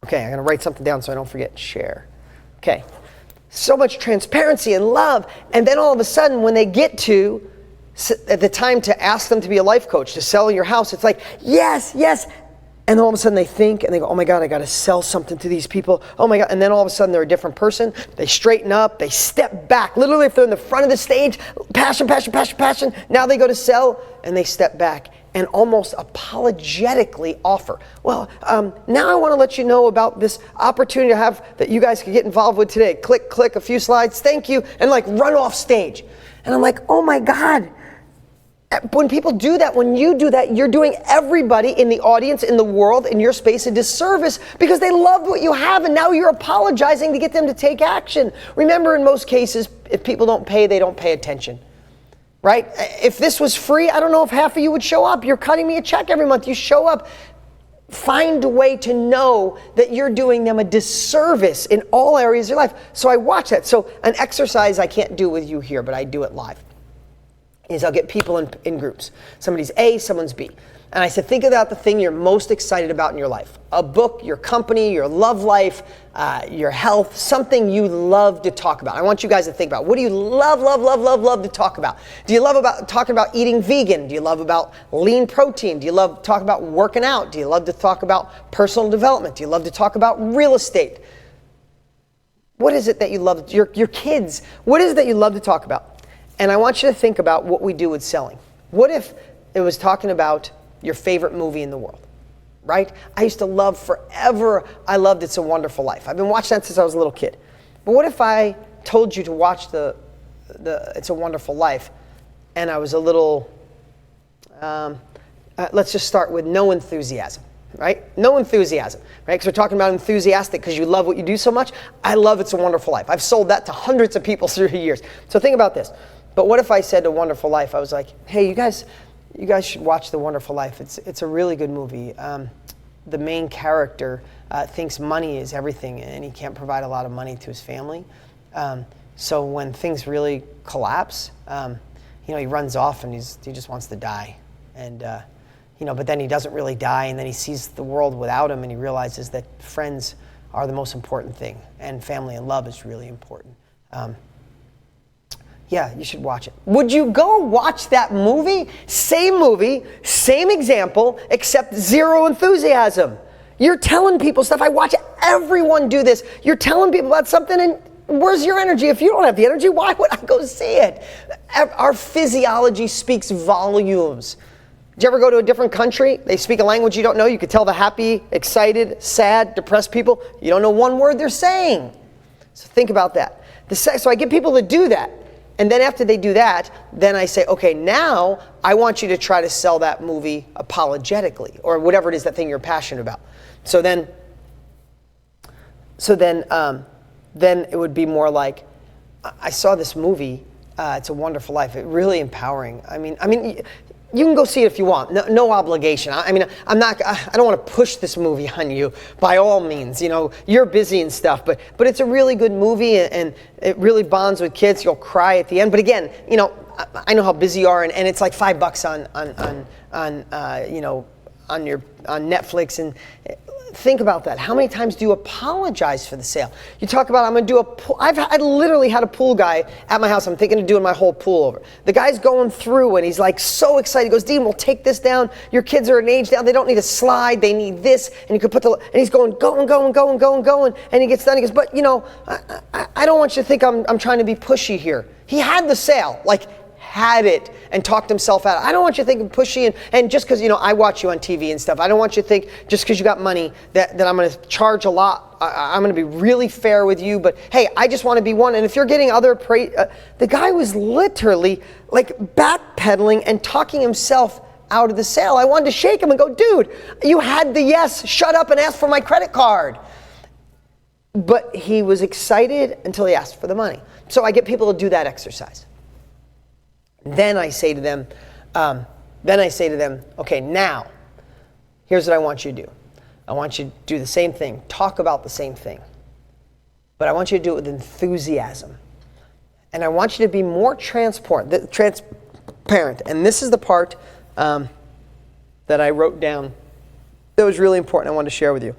Okay, I'm going to write something down so I don't forget. Share. Okay, so much transparency and love, and then all of a sudden when they get to at the time to ask them to be a life coach, to sell your house, it's like, yes, yes. And all of a sudden they think and they go, oh my God, I got to sell something to these people. Oh my God. And then all of a sudden they're a different person. They straighten up. They step back. Literally, if they're in the front of the stage, passion, passion, passion, passion. Now they go to sell and they step back and almost apologetically offer. Well, now I want to let you know about this opportunity I have that you guys can get involved with today. Click, click, a few slides. Thank you. And like run off stage. And I'm like, oh my God. When people do that, when you do that, you're doing everybody in the audience, in the world, in your space a disservice because they loved what you have and now you're apologizing to get them to take action. Remember, in most cases, if people don't pay, they don't pay attention, right? If this was free, I don't know if half of you would show up. You're cutting me a check every month. You show up. find a way to know that you're doing them a disservice in all areas of your life. So I watch that. So an exercise I can't do with you here, but I do it live, is I'll get people in groups. Somebody's A, someone's B. And I said, think about the thing you're most excited about in your life. A book, your company, your love life, your health, something you love to talk about. I want you guys to think about, what do you love to talk about? Do you love talking about eating vegan? Do you love about lean protein? Do you love talk about working out? Do you love to talk about personal development? Do you love to talk about real estate? What is it that you love, your kids, what is it that you love to talk about? And I want you to think about what we do with selling. What if it was talking about your favorite movie in the world, right? I used to love forever, I loved It's a Wonderful Life. I've been watching that since I was a little kid. But what if I told you to watch the It's a Wonderful Life, and I was a little, let's just start with no enthusiasm, right? No enthusiasm, right? Because we're talking about enthusiastic because you love what you do so much. I love It's a Wonderful Life. I've sold that to hundreds of people through the years. So think about this. But what if I said to Wonderful Life, I was like, hey, you guys should watch The Wonderful Life. It's a really good movie. The main character thinks money is everything, and he can't provide a lot of money to his family. So when things really collapse, he runs off and he just wants to die. And but then he doesn't really die, and then he sees the world without him, and he realizes that friends are the most important thing, and family and love is really important. Yeah, you should watch it. Would you go watch that movie, same example, except zero enthusiasm? You're telling people stuff. I watch everyone do this. You're telling people about something, and where's your energy? If you don't have the energy, why would I go see it? Our physiology speaks volumes. Did you ever go to a different country? They speak a language you don't know. You could tell the happy, excited, sad, depressed people. You don't know one word they're saying. So think about that. So I get people to do that. And then after they do that, then I say, okay, now I want you to try to sell that movie apologetically, or whatever it is, that thing you're passionate about. So then it would be more like, I saw this movie, It's a Wonderful Life. It's really empowering. I mean, you can go see it if you want. No obligation. I don't want to push this movie on you by all means. You're busy and stuff, but it's a really good movie, and it really bonds with kids. You'll cry at the end. But again, I know how busy you are, and it's like $5 on Netflix. And think about that. How many times do you apologize for the sale? You talk about, I'm going to do a pool. I literally had a pool guy at my house. I'm thinking of doing my whole pool over. The guy's going through, and he's like so excited. He goes, Dean, we'll take this down. Your kids are an age down. They don't need a slide. They need this. And you could put and he's going. And he gets done. He goes, but I don't want you to think I'm trying to be pushy here. He had the sale, had it, and talked himself out. I don't want you to think pushy, and just because I watch you on TV and stuff, I don't want you to think just because you got money that I'm going to charge a lot. I'm going to be really fair with you, but hey, I just want to be one. And if you're getting other praise, the guy was literally backpedaling and talking himself out of the sale. I wanted to shake him and go, dude, you had the yes, shut up and ask for my credit card. But he was excited until he asked for the money. So I get people to do that exercise. Then I say to them, okay, now, here's what I want you to do. I want you to do the same thing, talk about the same thing, but I want you to do it with enthusiasm. And I want you to be more transparent. And this is the part that I wrote down that was really important I wanted to share with you.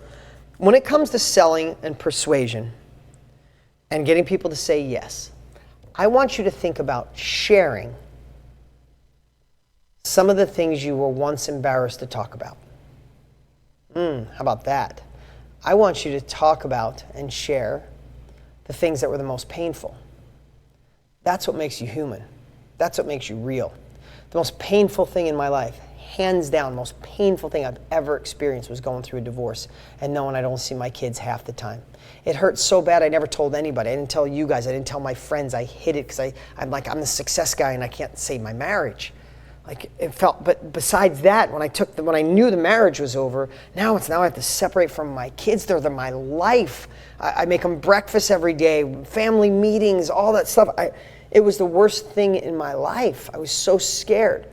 When it comes to selling and persuasion and getting people to say yes, I want you to think about sharing some of the things you were once embarrassed to talk about. How about that? I want you to talk about and share the things that were the most painful. That's what makes you human. That's what makes you real. The most painful thing in my life, hands down, most painful thing I've ever experienced was going through a divorce and knowing I don't see my kids half the time. It hurt so bad I never told anybody. I didn't tell you guys. I didn't tell my friends. I hid it because I'm the success guy and I can't save my marriage. It felt, but besides that, when I knew the marriage was over, now I have to separate from my kids. They're my life. I make them breakfast every day, family meetings, all that stuff. It was the worst thing in my life. I was so scared.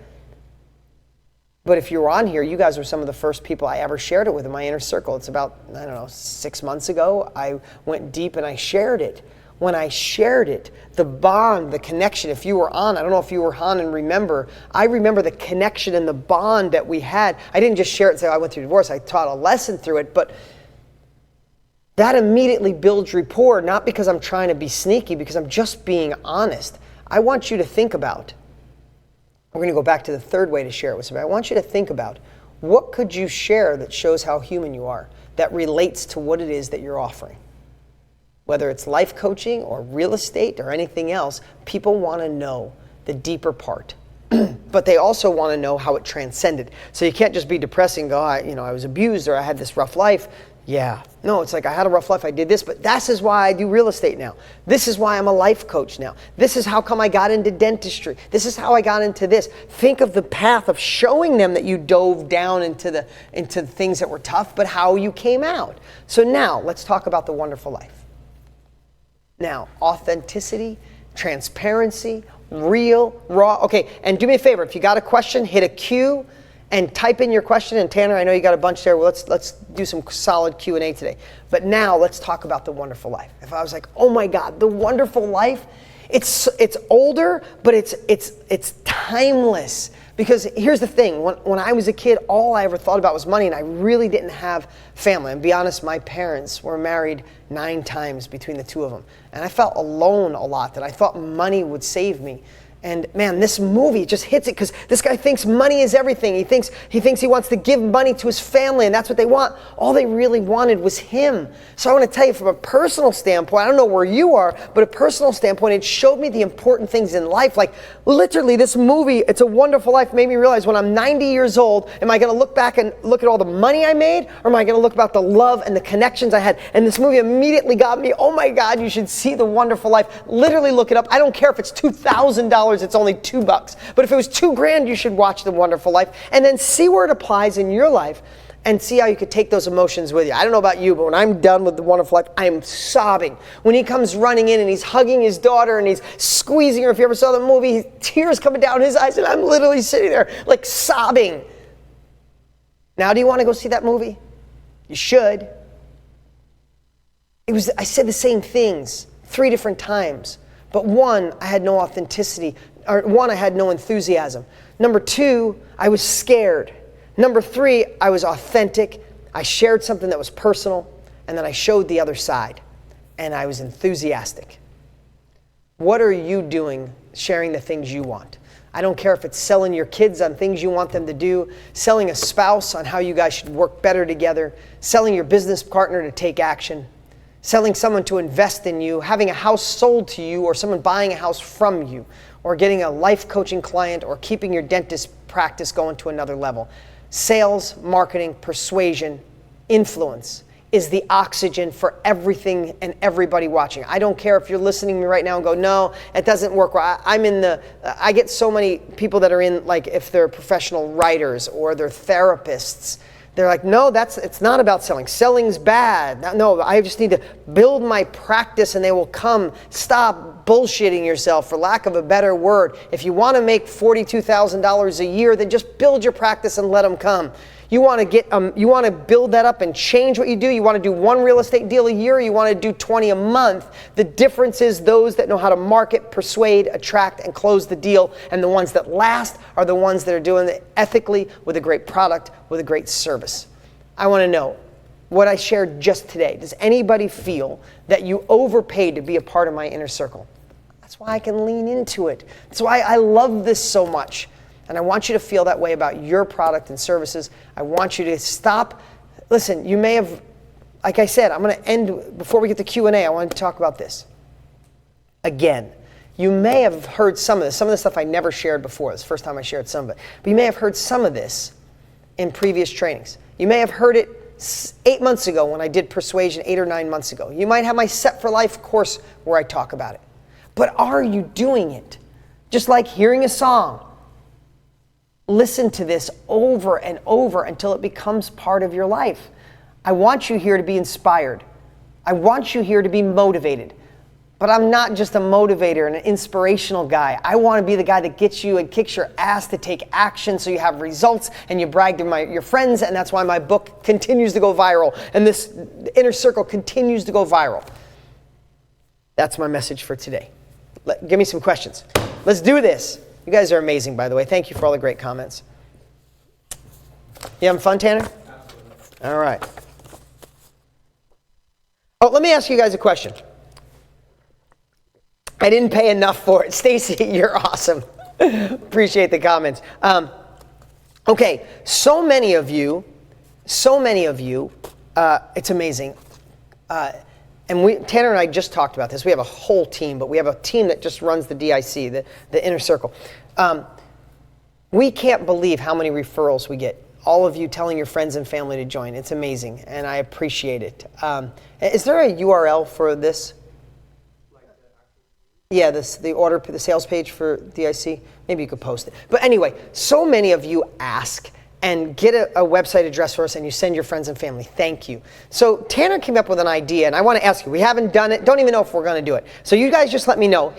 But if you were on here, you guys were some of the first people I ever shared it with in my inner circle. It's about, I don't know, 6 months ago. I went deep and I shared it. When I shared it, the bond, the connection, if you were on, I don't know if you were on and remember, I remember the connection and the bond that we had. I didn't just share it and say, I went through divorce. I taught a lesson through it, but that immediately builds rapport, not because I'm trying to be sneaky, because I'm just being honest. I want you to think about, we're going to go back to the third way to share it with somebody. I want you to think about, what could you share that shows how human you are, that relates to what it is that you're offering? Whether it's life coaching or real estate or anything else, people want to know the deeper part. But they also want to know how it transcended. So you can't just be depressing and go, I was abused or I had this rough life. Yeah. No, it's like I had a rough life, I did this, but this is why I do real estate now. This is why I'm a life coach now. This is how come I got into dentistry. This is how I got into this. Think of the path of showing them that you dove down into the things that were tough, but how you came out. So now let's talk about the wonderful life. Now, authenticity, transparency, real, raw. Okay, and do me a favor, if you got a question, hit a Q and type in your question. And Tanner, I know you got a bunch there. Well, let's do some solid Q&A today. But now let's talk about the wonderful life. If I was like, oh my God, the wonderful life, it's older, but it's timeless. Because here's the thing, when I was a kid, all I ever thought about was money, and I really didn't have family. And to be honest, my parents were married 9 times between the two of them. And I felt alone a lot, that I thought money would save me. And man, this movie just hits it, because this guy thinks money is everything. He thinks he wants to give money to his family, and that's what they want. All they really wanted was him. So I want to tell you, from a personal standpoint, I don't know where you are, but a personal standpoint, it showed me the important things in life. Like literally, this movie, It's a Wonderful Life, made me realize when I'm 90 years old, am I going to look back and look at all the money I made, or am I going to look about the love and the connections I had? And this movie immediately got me, oh my God, you should see The Wonderful Life. Literally look it up. I don't care if it's $2,000. It's only $2. But if it was $2,000, you should watch The Wonderful Life and then see where it applies in your life and see how you could take those emotions with you. I don't know about you, but when I'm done with The Wonderful Life, I am sobbing. When he comes running in and he's hugging his daughter and he's squeezing her, if you ever saw the movie, tears coming down his eyes, and I'm literally sitting there like sobbing. Now, do you want to go see that movie? You should. I said the same things 3 different times. But 1, I had no authenticity. Or 1, I had no enthusiasm. Number 2, I was scared. Number 3, I was authentic. I shared something that was personal, and then I showed the other side, and I was enthusiastic. What are you doing sharing the things you want? I don't care if it's selling your kids on things you want them to do, selling a spouse on how you guys should work better together, selling your business partner to take action, selling someone to invest in you, having a house sold to you, or someone buying a house from you, or getting a life coaching client, or keeping your dentist practice going to another level. Sales, marketing, persuasion, influence is the oxygen for everything and everybody watching. I don't care if you're listening to me right now and go, no, it doesn't work. I get so many people that are in, like, if they're professional writers or they're therapists, they're like, no, it's not about selling. Selling's bad. No, I just need to build my practice and they will come. Stop bullshitting yourself, for lack of a better word. If you want to make $42,000 a year, then just build your practice and let them come. You want to build that up and change what you do. You want to do 1 real estate deal a year, or you want to do 20 a month. The difference is those that know how to market, persuade, attract, and close the deal, and the ones that last are the ones that are doing it ethically, with a great product, with a great service. I want to know what I shared just today. Does anybody feel that you overpaid to be a part of my inner circle? That's why I can lean into it. That's why I love this so much. And I want you to feel that way about your product and services. I want you to stop. Listen, you may have, like I said, I'm going to end, before we get to Q&A, I want to talk about this. Again, you may have heard some of this. Some of the stuff I never shared before. This is the first time I shared some of it. But you may have heard some of this in previous trainings. You may have heard it 8 months ago when I did Persuasion, 8 or 9 months ago. You might have my Set for Life course where I talk about it. But are you doing it? Just like hearing a song. Listen to this over and over until it becomes part of your life. I want you here to be inspired. I want you here to be motivated. But I'm not just a motivator and an inspirational guy. I want to be the guy that gets you and kicks your ass to take action so you have results and you brag to your friends, and that's why my book continues to go viral and this inner circle continues to go viral. That's my message for today. Give me some questions. Let's do this. You guys are amazing, by the way. Thank you for all the great comments. You having fun, Tanner? Absolutely. All right. Oh, let me ask you guys a question. I didn't pay enough for it. Stacy, you're awesome. Appreciate the comments. Okay, so many of you, it's amazing. And Tanner and I just talked about this. We have a whole team, but we have a team that just runs the DIC, the inner circle. We can't believe how many referrals we get. All of you telling your friends and family to join. It's amazing, and I appreciate it. Is there a URL for this? Yeah, the sales page for DIC. Maybe you could post it. But anyway, so many of you ask and get a website address for us, and you send your friends and family. Thank you. So Tanner came up with an idea, and I want to ask you. We haven't done it. Don't even know if we're going to do it. So you guys just let me know.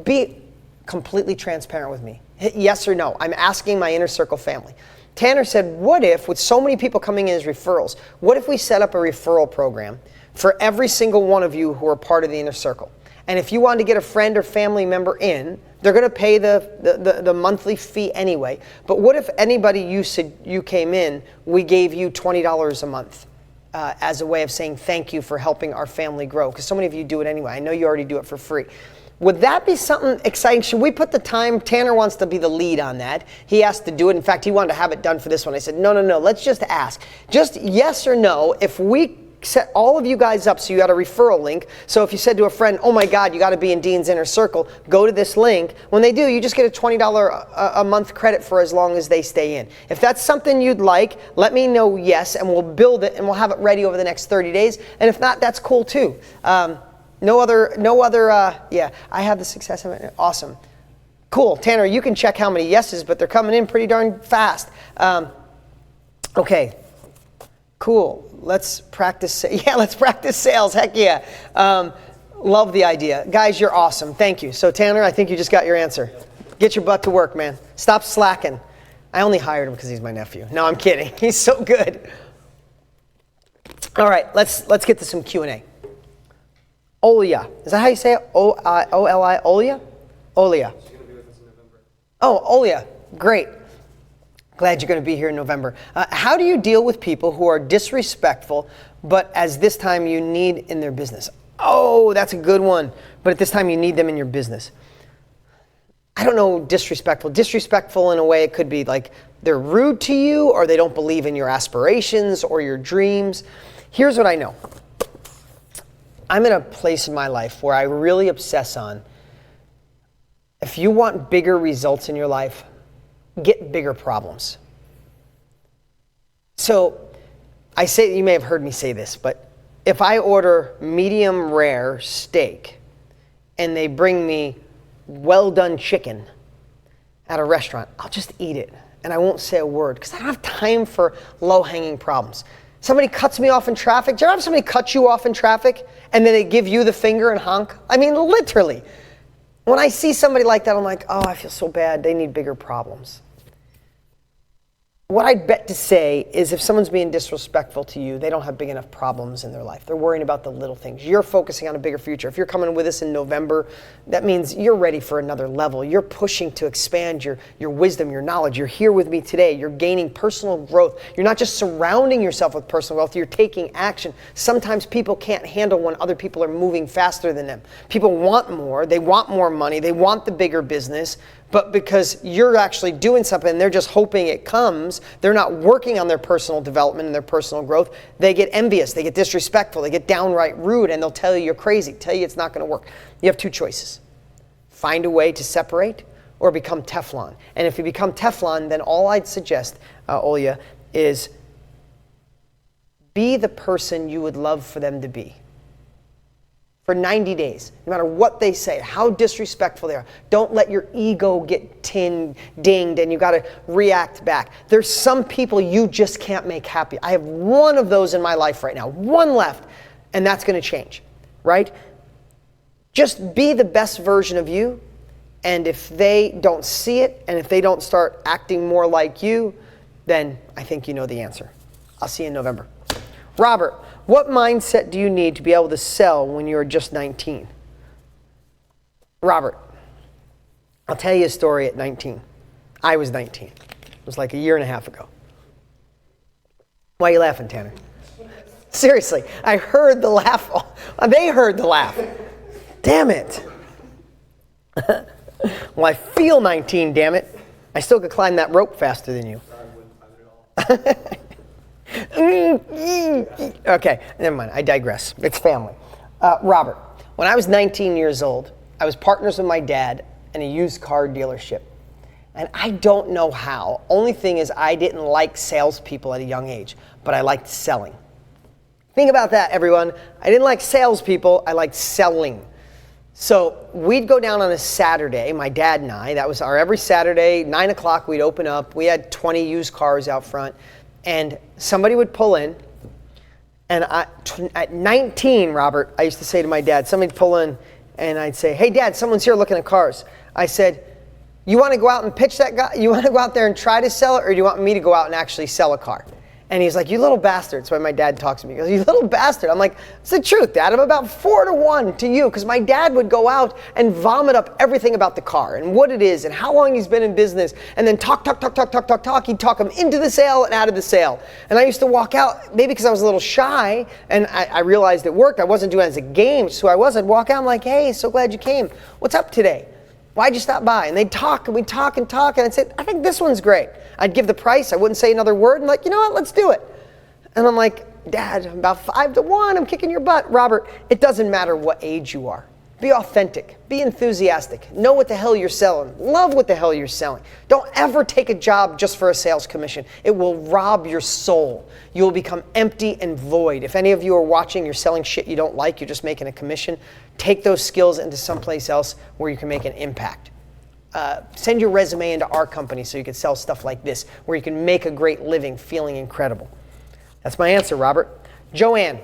Be completely transparent with me. Hit yes or no. I'm asking my inner circle family. Tanner said, what if, with so many people coming in as referrals, what if we set up a referral program for every single one of you who are part of the inner circle? And if you wanted to get a friend or family member in, they're going to pay the monthly fee anyway. But what if anybody you came in, we gave you $20 a month as a way of saying thank you for helping our family grow? Because so many of you do it anyway. I know you already do it for free. Would that be something exciting? Should we put the time? Tanner wants to be the lead on that. He asked to do it. In fact, he wanted to have it done for this one. I said, no, let's just ask. Just yes or no, if we set all of you guys up so you got a referral link. So if you said to a friend, oh my God, you got to be in Dean's Inner Circle, go to this link. When they do, you just get a $20 a month credit for as long as they stay in. If that's something you'd like, let me know yes, and we'll build it and we'll have it ready over the next 30 days. And if not, that's cool too. No other, I have the success of it. Awesome. Cool. Tanner, you can check how many yeses, but they're coming in pretty darn fast. Okay. Cool. Let's practice. Yeah, let's practice sales. Heck yeah. Love the idea. Guys, you're awesome. Thank you. So Tanner, I think you just got your answer. Get your butt to work, man. Stop slacking. I only hired him because he's my nephew. No, I'm kidding. He's so good. All right, let's get to some Q&A. Olia. Is that how you say it? O-L-I, Olia? Olia. She's going to be with us in November. Oh, Olia. Great. Glad you're going to be here in November. How do you deal with people who are disrespectful, but as this time you need in their business? Oh, that's a good one. But at this time you need them in your business. I don't know, disrespectful. Disrespectful in a way it could be like they're rude to you, or they don't believe in your aspirations or your dreams. Here's what I know. I'm in a place in my life where I really obsess on, if you want bigger results in your life, get bigger problems. So I say, you may have heard me say this, but if I order medium rare steak and they bring me well done chicken at a restaurant, I'll just eat it and I won't say a word because I don't have time for low-hanging problems. Somebody cuts me off in traffic. Do you ever have somebody cut you off in traffic and then they give you the finger and honk? I mean, literally. When I see somebody like that, I'm like, oh, I feel so bad. They need bigger problems. What I'd bet to say is if someone's being disrespectful to you, they don't have big enough problems in their life. They're worrying about the little things. You're focusing on a bigger future. If you're coming with us in November, that means you're ready for another level. You're pushing to expand your wisdom, your knowledge. You're here with me today. You're gaining personal growth. You're not just surrounding yourself with personal growth. You're taking action. Sometimes people can't handle when other people are moving faster than them. People want more. They want more money. They want the bigger business. But because you're actually doing something, they're just hoping it comes. They're not working on their personal development and their personal growth. They get envious. They get disrespectful. They get downright rude, and they'll tell you you're crazy, tell you it's not going to work. You have two choices. Find a way to separate or become Teflon. And if you become Teflon, then all I'd suggest, Olia, is be the person you would love for them to be. For 90 days, no matter what they say, how disrespectful they are. Don't let your ego get dinged and you got to react back. There's some people you just can't make happy. I have one of those in my life right now, one left, and that's going to change, right? Just be the best version of you. And if they don't see it, and if they don't start acting more like you, then I think you know the answer. I'll see you in November. Robert, what mindset do you need to be able to sell when you're just 19? Robert, I'll tell you a story at 19. I was 19. It was like a year and a half ago. Why are you laughing, Tanner? Seriously, I heard the laugh. They heard the laugh. Damn it. Well, I feel 19, damn it. I still could climb that rope faster than you. Okay, never mind. I digress. It's family. Robert, when I was 19 years old, I was partners with my dad in a used car dealership. And I don't know how. Only thing is I didn't like salespeople at a young age, but I liked selling. Think about that, everyone. I didn't like salespeople. I liked selling. So we'd go down on a Saturday, my dad and I. That was our every Saturday, 9 o'clock, we'd open up. We had 20 used cars out front. And somebody would pull in. And at 19, Robert, I used to say to my dad, somebody'd pull in, and I'd say, hey, Dad, someone's here looking at cars. I said, you want to go out and pitch that guy? You want to go out there and try to sell it, or do you want me to go out and actually sell a car? And he's like, you little bastard. That's why my dad talks to me. He goes, you little bastard. I'm like, it's the truth, Dad. I'm about 4-1 to you, because my dad would go out and vomit up everything about the car and what it is and how long he's been in business, and then talk. He'd talk him into the sale and out of the sale. And I used to walk out, maybe because I was a little shy, and I realized it worked. I wasn't doing it as a game, so I was. I'd walk out, I'm like, hey, so glad you came. What's up today? Why'd you stop by? And they'd talk, and we'd talk, and I'd say, I think this one's great. I'd give the price. I wouldn't say another word. And like, you know what? Let's do it. And I'm like, Dad, I'm about 5-1. I'm kicking your butt. Robert, it doesn't matter what age you are. Be authentic. Be enthusiastic. Know what the hell you're selling. Love what the hell you're selling. Don't ever take a job just for a sales commission. It will rob your soul. You will become empty and void. If any of you are watching, you're selling shit you don't like, you're just making a commission, take those skills into someplace else where you can make an impact. Send your resume into our company so you can sell stuff like this, where you can make a great living feeling incredible. That's my answer, Robert. Joanne,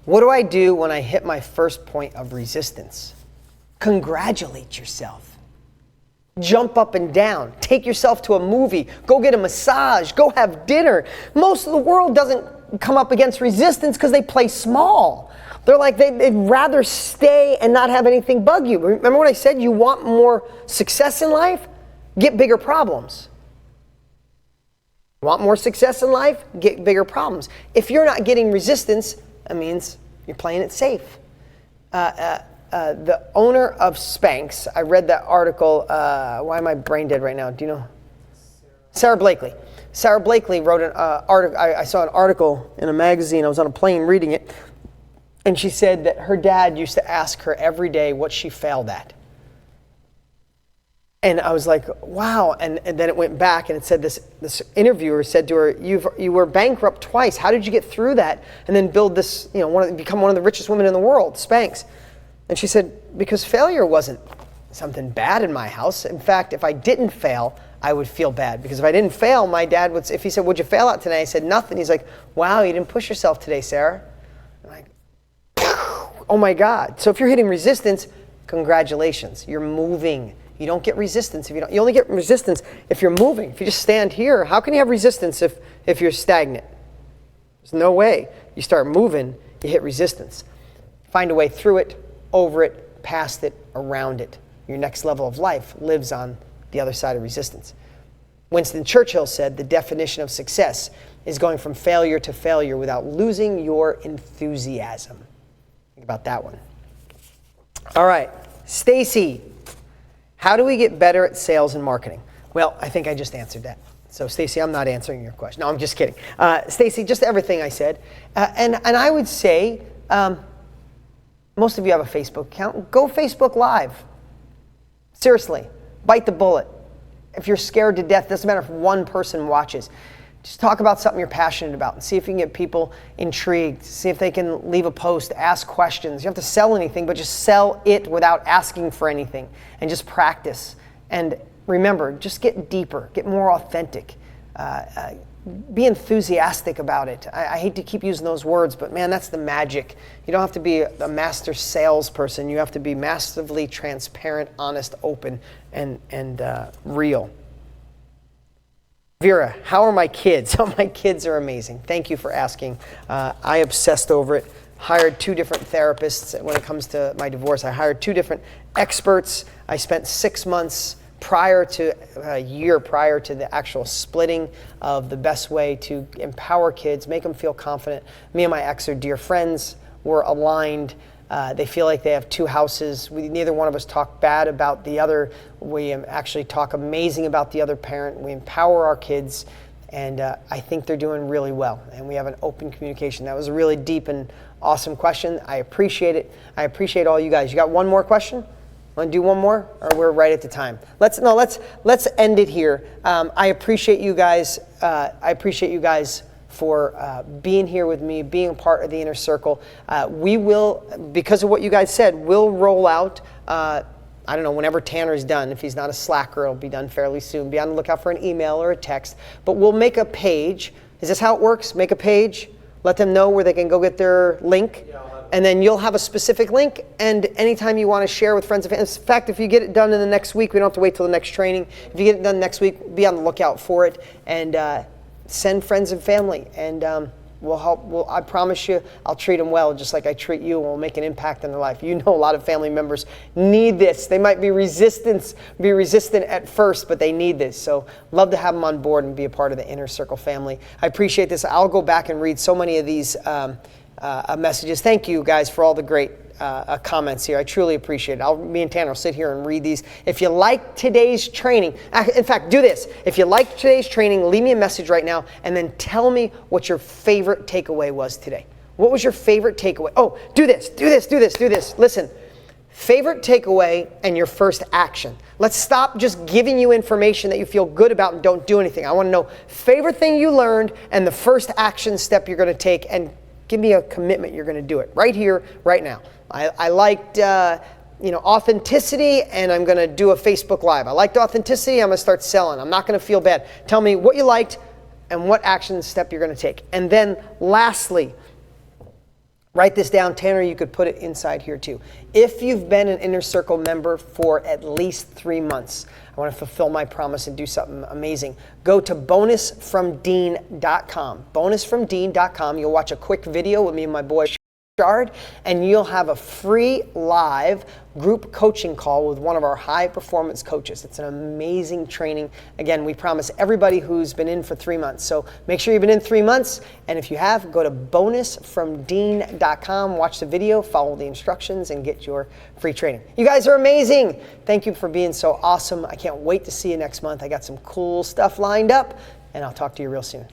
what do I do when I hit my first point of resistance? Congratulate yourself. Jump up and down. Take yourself to a movie. Go get a massage. Go have dinner. Most of the world doesn't come up against resistance because they play small. They're like, they'd rather stay and not have anything bug you. Remember when I said you want more success in life? Get bigger problems. Want more success in life? Get bigger problems. If you're not getting resistance, that means you're playing it safe. The owner of Spanx, I read that article. Why am I brain dead right now? Do you know? Sarah Blakely. Sarah Blakely wrote an article. I saw an article in a magazine. I was on a plane reading it. And she said that her dad used to ask her every day what she failed at. And I was like, wow. And then it went back and it said this interviewer said to her, you were bankrupt twice. How did you get through that and then build this, become one of the richest women in the world, Spanx? And she said, because failure wasn't something bad in my house. In fact, if I didn't fail, I would feel bad. Because if I didn't fail, my dad would, if he said, what'd you fail at today? I said, nothing. He's like, wow, you didn't push yourself today, Sarah. I'm like, oh my God. So if you're hitting resistance, congratulations, you're moving. You don't get resistance if you don't. You only get resistance if you're moving. If you just stand here, how can you have resistance if you're stagnant? There's no way. You start moving, you hit resistance. Find a way through it, over it, past it, around it. Your next level of life lives on the other side of resistance. Winston Churchill said the definition of success is going from failure to failure without losing your enthusiasm. Think about that one. All right, Stacy. How do we get better at sales and marketing? Well, I think I just answered that. So, Stacy, I'm not answering your question. No, I'm just kidding. Stacy, just everything I said. And I would say, most of you have a Facebook account. Go Facebook Live. Seriously, bite the bullet. If you're scared to death, doesn't matter if one person watches. Just talk about something you're passionate about and see if you can get people intrigued. See if they can leave a post, ask questions. You don't have to sell anything, but just sell it without asking for anything and just practice. And remember, just get deeper, get more authentic. be enthusiastic about it. I hate to keep using those words, but man, that's the magic. You don't have to be a master salesperson. You have to be massively transparent, honest, open, and real. Vera, how are my kids? Oh, my kids are amazing. Thank you for asking. I obsessed over it. Hired 2 different therapists when it comes to my divorce. I hired 2 different experts. I spent 6 months a year prior to the actual splitting of the best way to empower kids, make them feel confident. Me and my ex are dear friends. We're aligned. They feel like they have 2 houses. Neither one of us talk bad about the other. We actually talk amazing about the other parent. We empower our kids, and I think they're doing really well. And we have an open communication. That was a really deep and awesome question. I appreciate it. I appreciate all you guys. You got one more question? Want to do one more, or we're right at the time? Let's end it here. I appreciate you guys. For being here with me, being a part of the Inner Circle. We will, because of what you guys said, we'll roll out, I don't know, whenever Tanner's done. If he's not a slacker, it'll be done fairly soon. Be on the lookout for an email or a text. But we'll make a page. Is this how it works? Make a page, let them know where they can go get their link. And then you'll have a specific link, and anytime you want to share with friends and family. In fact, if you get it done in the next week, we don't have to wait till the next training. If you get it done next week, be on the lookout for it, and send friends and family, and we'll help. I promise you, I'll treat them well, just like I treat you, and we'll make an impact in their life. You know, a lot of family members need this. They might be resistant at first, but they need this. So love to have them on board and be a part of the Inner Circle family. I appreciate this. I'll go back and read so many of these messages. Thank you guys for all the great comments here. I truly appreciate it. Me and Tanner will sit here and read these. If you like today's training, in fact, do this. If you like today's training, leave me a message right now and then tell me what your favorite takeaway was today. What was your favorite takeaway? Oh, do this. Listen, favorite takeaway and your first action. Let's stop just giving you information that you feel good about and don't do anything. I want to know favorite thing you learned and the first action step you're going to take, and give me a commitment you're going to do it right here, right now. I liked authenticity, and I'm going to do a Facebook Live. I liked authenticity. I'm going to start selling. I'm not going to feel bad. Tell me what you liked and what action step you're going to take. And then lastly, write this down. Tanner, you could put it inside here too. If you've been an Inner Circle member for at least 3 months, I want to fulfill my promise and do something amazing. Go to bonusfromdean.com. Bonusfromdean.com. You'll watch a quick video with me and my boy Shard, and you'll have a free live group coaching call with one of our high performance coaches. It's an amazing training. Again, we promise everybody who's been in for 3 months. So make sure you've been in 3 months, and if you have, go to bonusfromdean.com, watch the video, follow the instructions, and get your free training. You guys are amazing. Thank you for being so awesome. I can't wait to see you next month. I got some cool stuff lined up, and I'll talk to you real soon.